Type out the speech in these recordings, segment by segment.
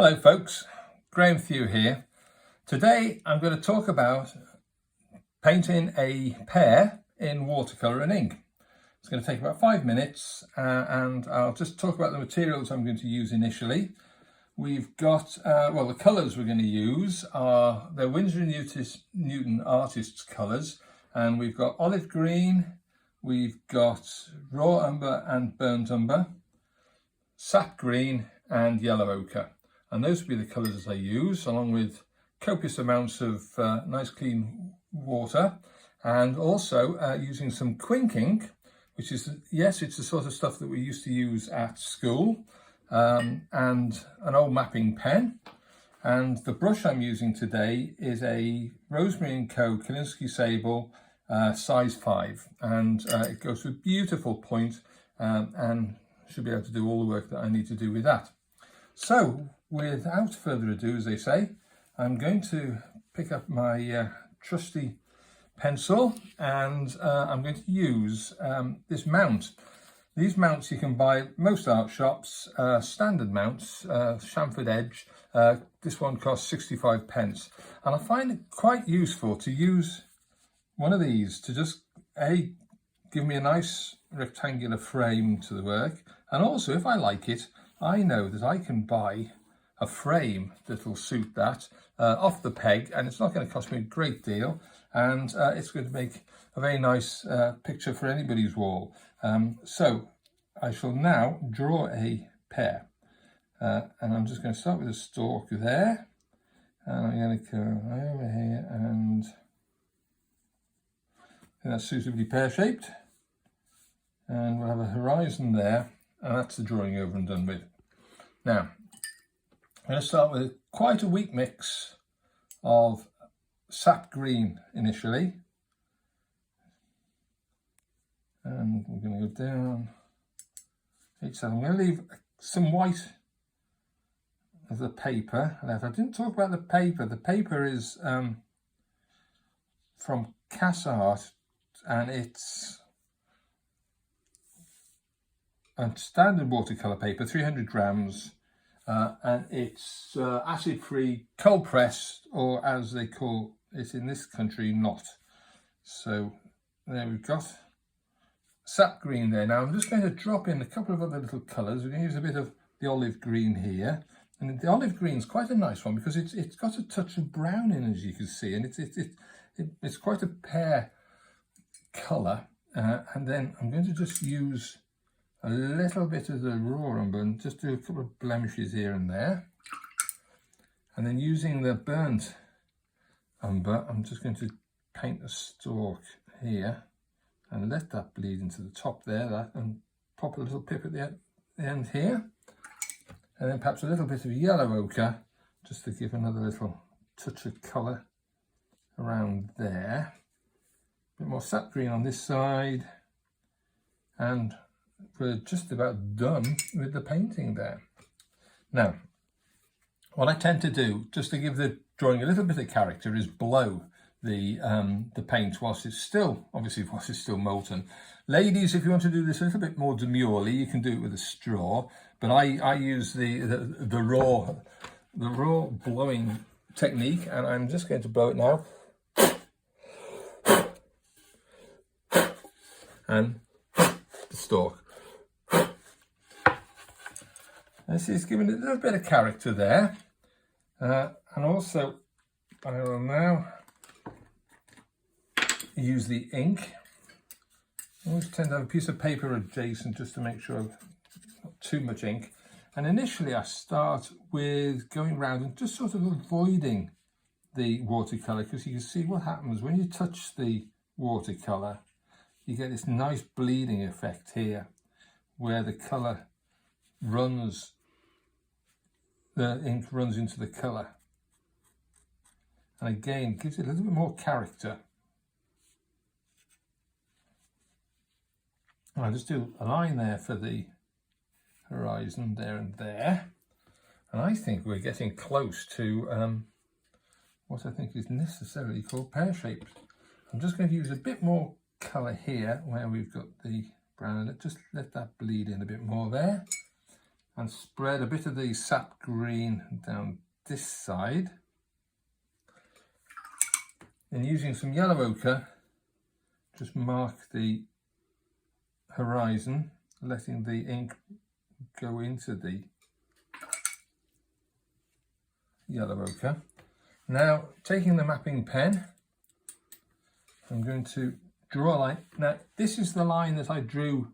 Hello folks, Graham Thew here. Today I'm going to talk about painting a pear in watercolour and ink. It's going to take about 5 minutes and I'll just talk about the materials I'm going to use initially. We've got, the colours we're going to use are the Winsor & Newton Artists colours, and we've got olive green, we've got raw umber and burnt umber, sap green and yellow ochre. And those will be the colours I use, along with copious amounts of nice clean water, and also using some quink ink, which is, yes, it's the sort of stuff that we used to use at school, and an old mapping pen. And the brush I'm using today is a Rosemary & Co. Kolinsky Sable size 5, and it goes to a beautiful point, and should be able to do all the work that I need to do with that. So, without further ado, as they say, I'm going to pick up my trusty pencil, and I'm going to use this mount. These mounts you can buy at most art shops, standard mounts, chamfered edge. This one costs 65 pence. And I find it quite useful to use one of these to just, give me a nice rectangular frame to the work. And also, if I like it, I know that I can buy a frame that will suit that off the peg, and it's not going to cost me a great deal, and it's going to make a very nice picture for anybody's wall. So I shall now draw a pear, and I'm just going to start with a stalk there, and I'm going to go over here, and that's suitably pear-shaped, and we'll have a horizon there, and that's the drawing over and done with. Now, I'm going to start with quite a weak mix of sap green initially, and we're going to go down. I'm going to leave some white of the paper left. I didn't talk about the paper. The paper is from Cass Art, and it's a standard watercolour paper, 300 grams. And it's acid-free, cold pressed, or as they call it in this country, not. So there we've got sap green there. Now I'm just going to drop in a couple of other little colours. We're going to use a bit of the olive green here, and the olive green is quite a nice one because it's got a touch of brown in, as you can see, and it's quite a pear colour. And then I'm going to just use a little bit of the raw umber and just do a couple of blemishes here and there, and then using the burnt umber I'm just going to paint a stalk here and let that bleed into the top there, and pop a little pip at the end here, and then perhaps a little bit of yellow ochre just to give another little touch of colour around there. A bit more sap green on this side, and we're just about done with the painting there. Now, what I tend to do, just to give the drawing a little bit of character, is blow the paint whilst it's still molten. Ladies, if you want to do this a little bit more demurely, you can do it with a straw, but I use the raw blowing technique, and I'm just going to blow it now. And the stalk. This is giving it a little bit of character there, and also I will now use the ink. I always tend to have a piece of paper adjacent just to make sure I've not too much ink. And initially I start with going round and just sort of avoiding the watercolour, because you can see what happens when you touch the watercolour. You get this nice bleeding effect here, where the colour runs, the ink runs into the colour, and again gives it a little bit more character. I'll just do a line there for the horizon there and there, and I think we're getting close to what I think is necessarily called pear-shaped. I'm just going to use a bit more colour here where we've got the brown, and just let that bleed in a bit more there. and spread a bit of the sap green down this side. And using some yellow ochre, just mark the horizon, letting the ink go into the yellow ochre. Now, taking the mapping pen, I'm going to draw a line. Now, this is the line that I drew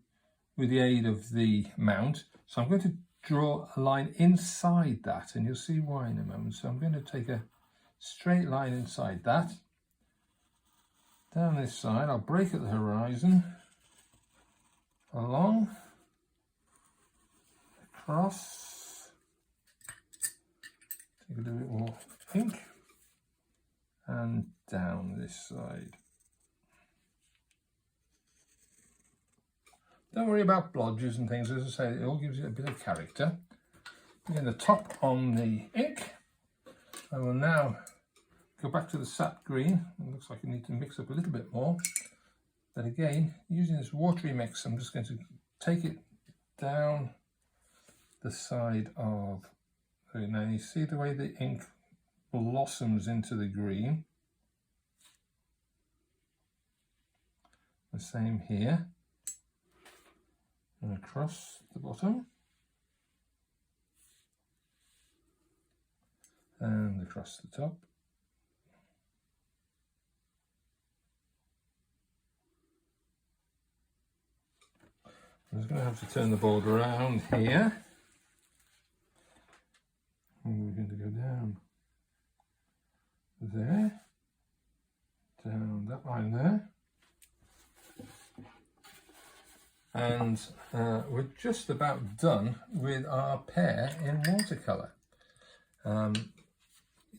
with the aid of the mount. So I'm going to draw a line inside that, and you'll see why in a moment. So I'm going to take a straight line inside that. Down this side, I'll break at the horizon, along, across, take a little bit more ink, and down this side. Don't worry about blodges and things, as I say, it all gives you a bit of character. Again, the top on the ink, I will now go back to the sap green. It looks like I need to mix up a little bit more. But again, using this watery mix, I'm just going to take it down the side of, now you see the way the ink blossoms into the green. The same here. And across the bottom. And across the top. I'm just going to have to turn the board around here. And we're going to go down there, down that line there. And we're just about done with our pear in watercolour.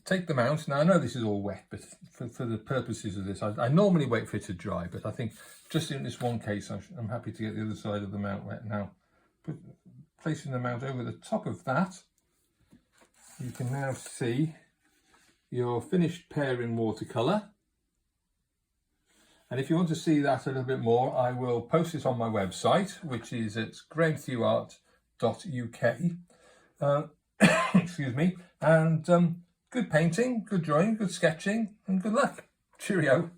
Take them out. Now I know this is all wet, but for the purposes of this, I normally wait for it to dry, but I think just in this one case, I'm happy to get the other side of the mount wet now. Placing the mount over the top of that, you can now see your finished pear in watercolour. And if you want to see that a little bit more, I will post it on my website, which is at grahamthewart.uk. Excuse me. And good painting, good drawing, good sketching, and good luck. Cheerio.